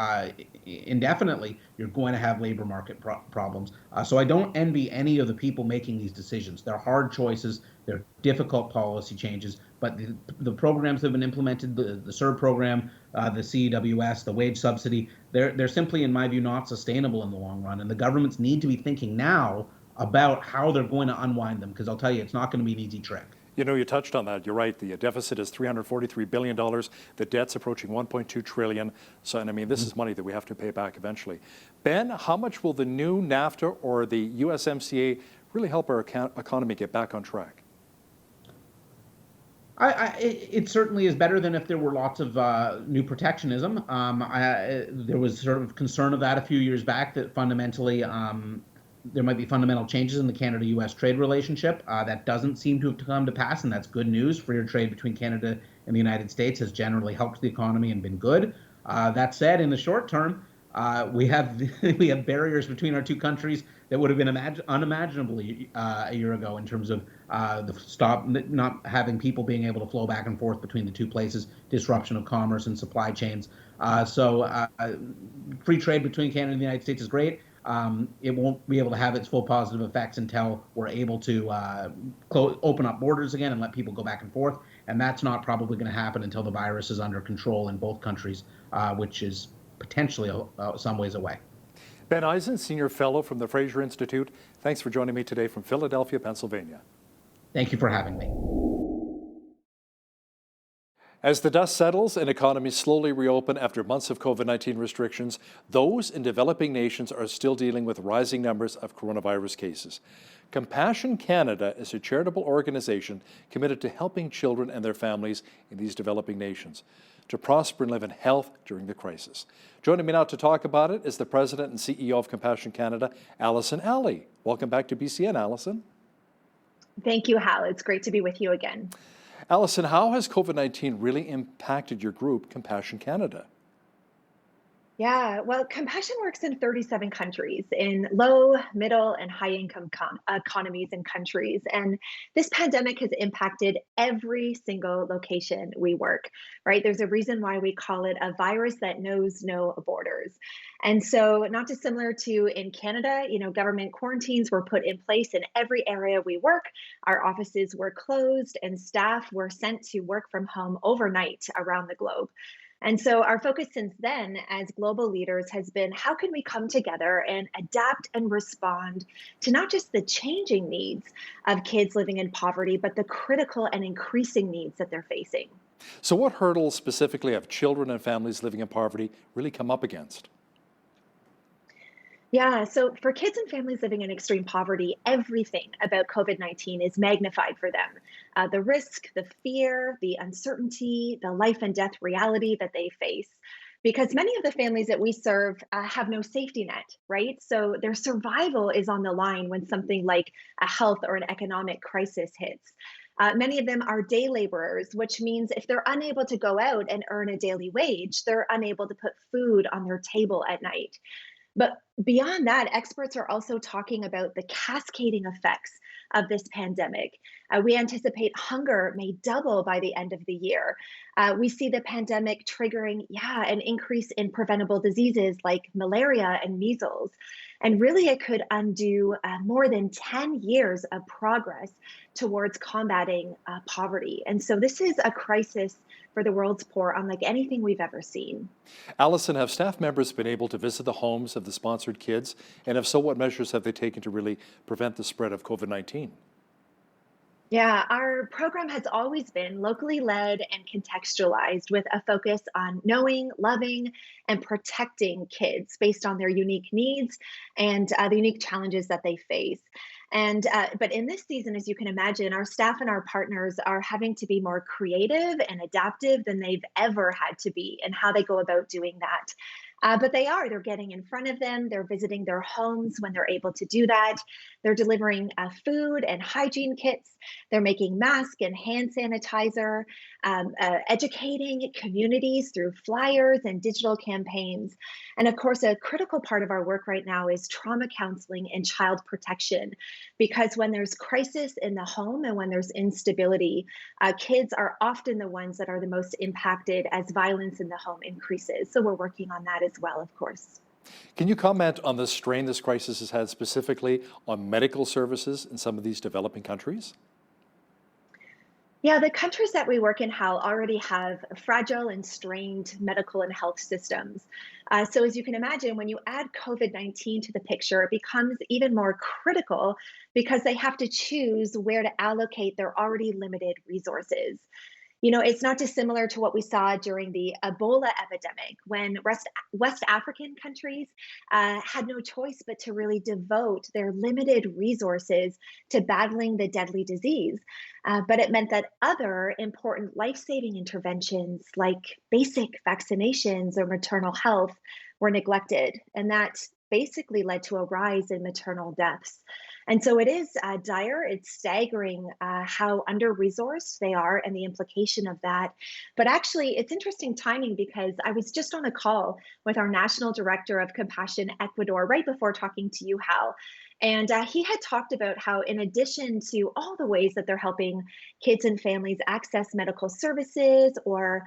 indefinitely, you're going to have labor market problems. So I don't envy any of the people making these decisions. They're hard choices. They're difficult policy changes. But the programs that have been implemented, the CERB program, the CEWS, the wage subsidy, they're simply, in my view, not sustainable in the long run. And the governments need to be thinking now about how they're going to unwind them, because I'll tell you, it's not going to be an easy trick. You touched on that. You're right. The deficit is $343 billion. The debt's approaching $1.2 trillion. So, and I mean, this is money that we have to pay back eventually. Ben, how much will the new NAFTA or the USMCA really help our economy get back on track? It certainly is better than if there were lots of new protectionism. There was sort of concern of that a few years back, that fundamentally there might be fundamental changes in the Canada-U.S. trade relationship. That doesn't seem to have come to pass, and that's good news. Freer trade between Canada and the United States has generally helped the economy and been good. That said, in the short term, we have barriers between our two countries that would have been unimaginable a year ago, in terms of not having people being able to flow back and forth between the two places, disruption of commerce and supply chains. So free trade between Canada and the United States is great. It won't be able to have its full positive effects until we're able to open up borders again and let people go back and forth. And that's not probably going to happen until the virus is under control in both countries, which is potentially some ways away. Ben Eisen, Senior Fellow from the Fraser Institute, thanks for joining me today from Philadelphia, Pennsylvania. Thank you for having me. As the dust settles and economies slowly reopen after months of COVID-19 restrictions, those in developing nations are still dealing with rising numbers of coronavirus cases. Compassion Canada is a charitable organization committed to helping children and their families in these developing nations to prosper and live in health during the crisis. Joining me now to talk about it is the President and CEO of Compassion Canada, Allison Alley. Welcome back to BCN, Allison. Thank you, Hal. It's great to be with you again. Allison, how has COVID-19 really impacted your group, Compassion Canada? Yeah, well, Compassion works in 37 countries, in low, middle, and high-income economies and countries. And this pandemic has impacted every single location we work, right? There's a reason why we call it a virus that knows no borders. And so, not dissimilar to in Canada, government quarantines were put in place in every area we work. Our offices were closed and staff were sent to work from home overnight around the globe. And so our focus since then as global leaders has been, how can we come together and adapt and respond to not just the changing needs of kids living in poverty, but the critical and increasing needs that they're facing. So what hurdles specifically have children and families living in poverty really come up against? Yeah, so for kids and families living in extreme poverty, everything about COVID-19 is magnified for them. The risk, the fear, the uncertainty, the life and death reality that they face. Because many of the families that we serve have no safety net, right? So their survival is on the line when something like a health or an economic crisis hits. Many of them are day laborers, which means if they're unable to go out and earn a daily wage, they're unable to put food on their table at night. But beyond that, experts are also talking about the cascading effects of this pandemic. We anticipate hunger may double by the end of the year. We see the pandemic triggering, an increase in preventable diseases like malaria and measles. And really, it could undo more than 10 years of progress towards combating poverty. And so this is a crisis for the world's poor, unlike anything we've ever seen. Allison, have staff members been able to visit the homes of the sponsored kids? And if so, what measures have they taken to really prevent the spread of COVID-19? Yeah, our program has always been locally led and contextualized with a focus on knowing, loving, and protecting kids based on their unique needs and the unique challenges that they face. But in this season, as you can imagine, our staff and our partners are having to be more creative and adaptive than they've ever had to be in how they go about doing that. But they're getting in front of them. They're visiting their homes when they're able to do that. They're delivering food and hygiene kits. They're making mask and hand sanitizer, educating communities through flyers and digital campaigns. And of course, a critical part of our work right now is trauma counseling and child protection, because when there's crisis in the home and when there's instability, kids are often the ones that are the most impacted as violence in the home increases. So we're working on that as well, of course. Can you comment on the strain this crisis has had specifically on medical services in some of these developing countries? Yeah, the countries that we work in, Hal, already have fragile and strained medical and health systems. So as you can imagine, when you add COVID-19 to the picture, it becomes even more critical because they have to choose where to allocate their already limited resources. You know, it's not dissimilar to what we saw during the Ebola epidemic when West African countries had no choice but to really devote their limited resources to battling the deadly disease. But it meant that other important life-saving interventions like basic vaccinations or maternal health were neglected. And that basically led to a rise in maternal deaths. And so it is dire. It's staggering how under-resourced they are and the implication of that. But actually, it's interesting timing because I was just on a call with our National Director of Compassion Ecuador right before talking to you, Hal. And he had talked about how, in addition to all the ways that they're helping kids and families access medical services or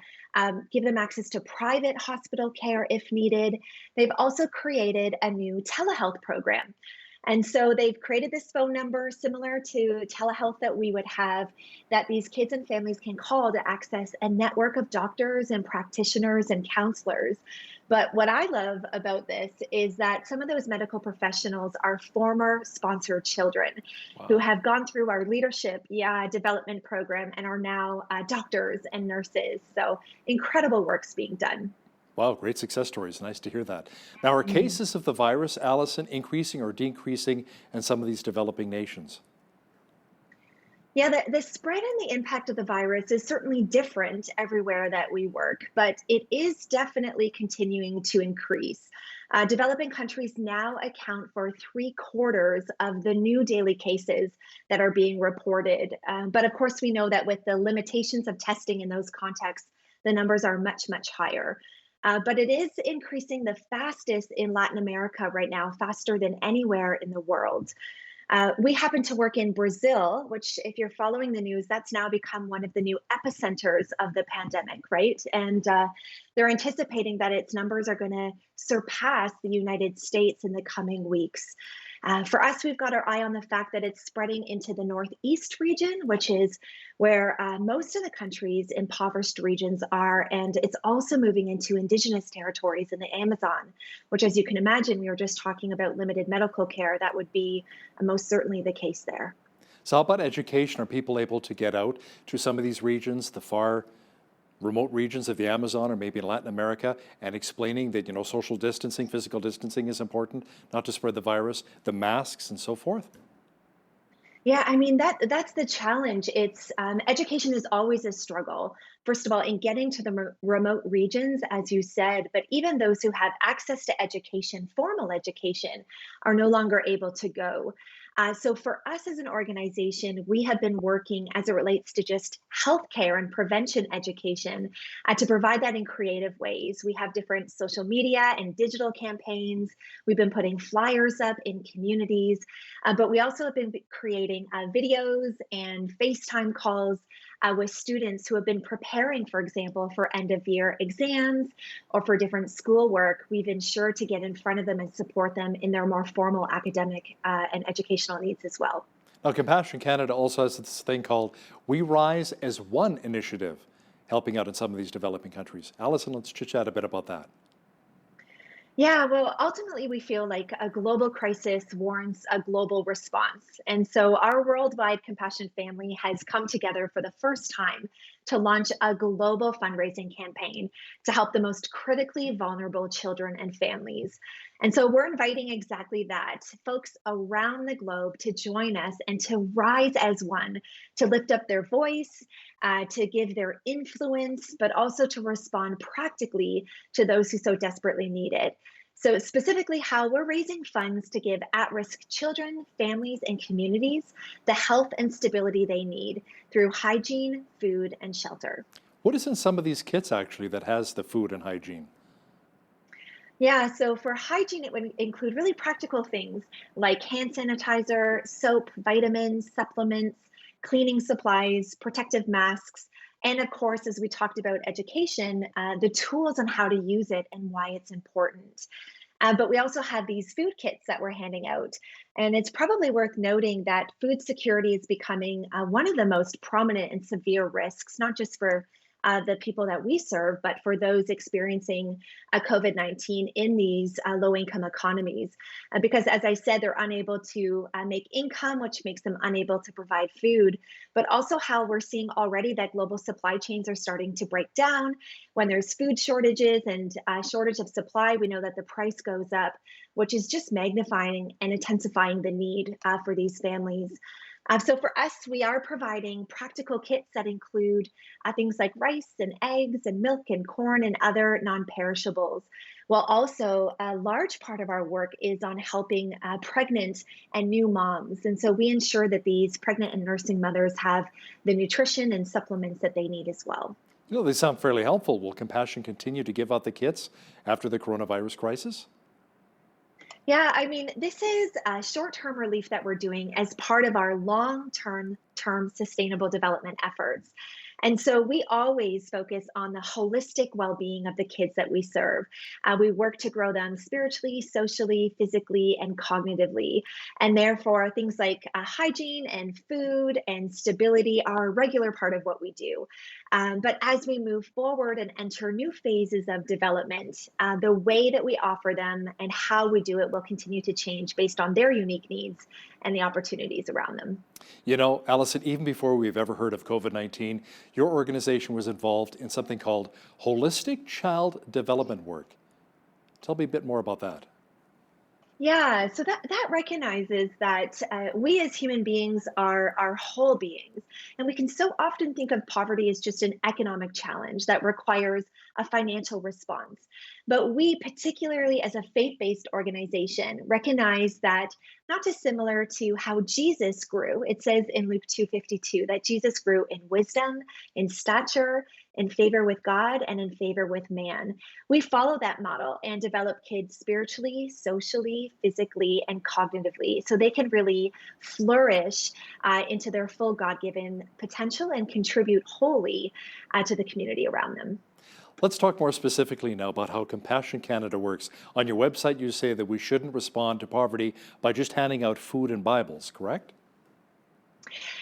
give them access to private hospital care if needed, they've also created a new telehealth program. And so they've created this phone number similar to telehealth that we would have that these kids and families can call to access a network of doctors and practitioners and counselors. But what I love about this is that some of those medical professionals are former sponsored children who have gone through our leadership development program and are now doctors and nurses. So incredible work's being done. Wow, great success stories. Nice to hear that. Now, are cases of the virus, Allison, increasing or decreasing in some of these developing nations? Yeah, the spread and the impact of the virus is certainly different everywhere that we work, but it is definitely continuing to increase. Developing countries now account for 3/4 of the new daily cases that are being reported. But of course, we know that with the limitations of testing in those contexts, the numbers are much, much higher. But it is increasing the fastest in Latin America right now, faster than anywhere in the world. We happen to work in Brazil, which, if you're following the news, that's now become one of the new epicenters of the pandemic, right? And they're anticipating that its numbers are going to surpass the United States in the coming weeks. For us, we've got our eye on the fact that it's spreading into the Northeast region, which is where most of the country's impoverished regions are. And it's also moving into indigenous territories in the Amazon, which, as you can imagine, we were just talking about limited medical care. That would be most certainly the case there. So how about education? Are people able to get out to some of these regions, the far remote regions of the Amazon or maybe in Latin America, and explaining that, you know, social distancing, physical distancing is important, not to spread the virus, the masks and so forth? Yeah, I mean, that's the challenge. It's education is always a struggle, first of all, in getting to the remote regions, as you said, but even those who have access to education, formal education, are no longer able to go. So for us as an organization, we have been working as it relates to just healthcare and prevention education to provide that in creative ways. We have different social media and digital campaigns. We've been putting flyers up in communities, but we also have been creating videos and FaceTime calls with students who have been preparing, for example, for end of year exams or for different schoolwork. We've ensured to get in front of them and support them in their more formal academic and educational needs as well. Now, Compassion Canada also has this thing called We Rise as One initiative, helping out in some of these developing countries. Allison, let's chit-chat a bit about that. Yeah, well, ultimately, we feel like a global crisis warrants a global response. And so our worldwide Compassion family has come together for the first time to launch a global fundraising campaign to help the most critically vulnerable children and families. And so we're inviting exactly that, folks around the globe to join us and to rise as one, to lift up their voice, to give their influence, but also to respond practically to those who so desperately need it. So specifically how we're raising funds to give at-risk children, families, and communities the health and stability they need through hygiene, food, and shelter. What is in some of these kits actually that has the food and hygiene? Yeah, so for hygiene, it would include really practical things like hand sanitizer, soap, vitamins, supplements, cleaning supplies, protective masks, and of course, as we talked about education, the tools on how to use it and why it's important. But we also have these food kits that we're handing out. And it's probably worth noting that food security is becoming one of the most prominent and severe risks, not just for the people that we serve, but for those experiencing COVID-19 in these low-income economies. Because as I said, they're unable to make income, which makes them unable to provide food, but also how we're seeing already that global supply chains are starting to break down. When there's food shortages and shortage of supply, we know that the price goes up, which is just magnifying and intensifying the need for these families. So for us, we are providing practical kits that include things like rice and eggs and milk and corn and other non-perishables. While also a large part of our work is on helping pregnant and new moms. And so we ensure that these pregnant and nursing mothers have the nutrition and supplements that they need as well. You know, they sound fairly helpful. Will Compassion continue to give out the kits after the coronavirus crisis? Yeah, I mean, this is a short-term relief that we're doing as part of our long-term sustainable development efforts. And so we always focus on the holistic well-being of the kids that we serve. We work to grow them spiritually, socially, physically, and cognitively. And therefore, things like hygiene and food and stability are a regular part of what we do. But as we move forward and enter new phases of development, the way that we offer them and how we do it will continue to change based on their unique needs and the opportunities around them. You know, Allison, even before we've ever heard of COVID-19, your organization was involved in something called holistic child development work. Tell me a bit more about that. Yeah, so that recognizes that we as human beings are whole beings, and we can so often think of poverty as just an economic challenge that requires a financial response. But we, particularly as a faith-based organization, recognize that not dissimilar to how Jesus grew. It says in Luke 2:52 that Jesus grew in wisdom, in stature, in favor with God, and in favor with man. We follow that model and develop kids spiritually, socially, physically, and cognitively so they can really flourish into their full God-given potential and contribute wholly to the community around them. Let's talk more specifically now about how Compassion Canada works. On your website, you say that we shouldn't respond to poverty by just handing out food and Bibles, correct?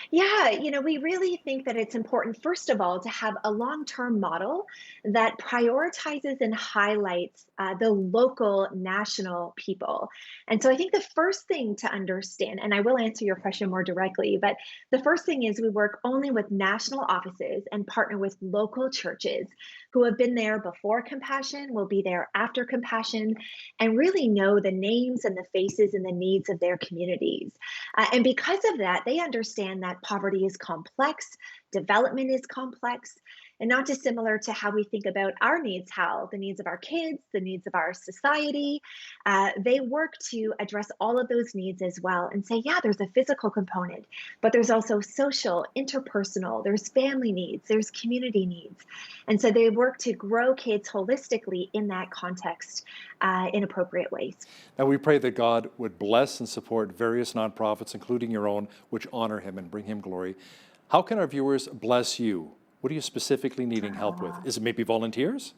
Yeah, you know, we really think that it's important, first of all, to have a long-term model that prioritizes and highlights the local, national people. And so I think the first thing to understand, and I will answer your question more directly, but the first thing is we work only with national offices and partner with local churches who have been there before Compassion, will be there after Compassion, and really know the names and the faces and the needs of their communities. And because of that, they understand that poverty is complex, development is complex, And not dissimilar to how we think about our needs, Hal, the needs of our kids, the needs of our society. They work to address all of those needs as well and say, yeah, there's a physical component, but there's also social, interpersonal, there's family needs, there's community needs. And so they work to grow kids holistically in that context in appropriate ways. Now we pray that God would bless and support various nonprofits, including your own, which honor him and bring him glory. How can our viewers bless you? What are you specifically needing help with? Is it maybe volunteers?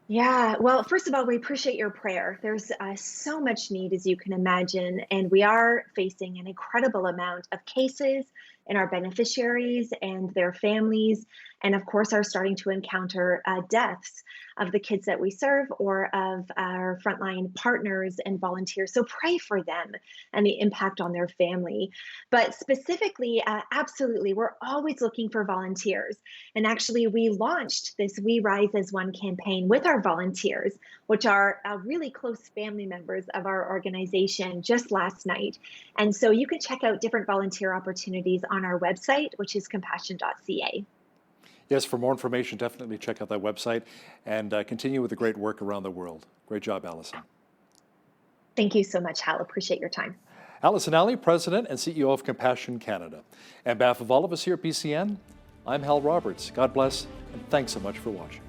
Yeah, well, first of all, we appreciate your prayer. There's so much need, as you can imagine, and we are facing an incredible amount of cases in our beneficiaries and their families, and of course are starting to encounter deaths of the kids that we serve or of our frontline partners and volunteers. So pray for them and the impact on their family. But specifically, absolutely, we're always looking for volunteers. And actually, we launched this We Rise as One campaign with our volunteers, which are really close family members of our organization, just last night. And so you can check out different volunteer opportunities on our website, which is compassion.ca. Yes, for more information, definitely check out that website and continue with the great work around the world. Great job, Allison. Thank you so much, Hal. Appreciate your time. Allison Alley, President and CEO of Compassion Canada. On behalf of all of us here at PCN, I'm Hal Roberts. God bless, and thanks so much for watching.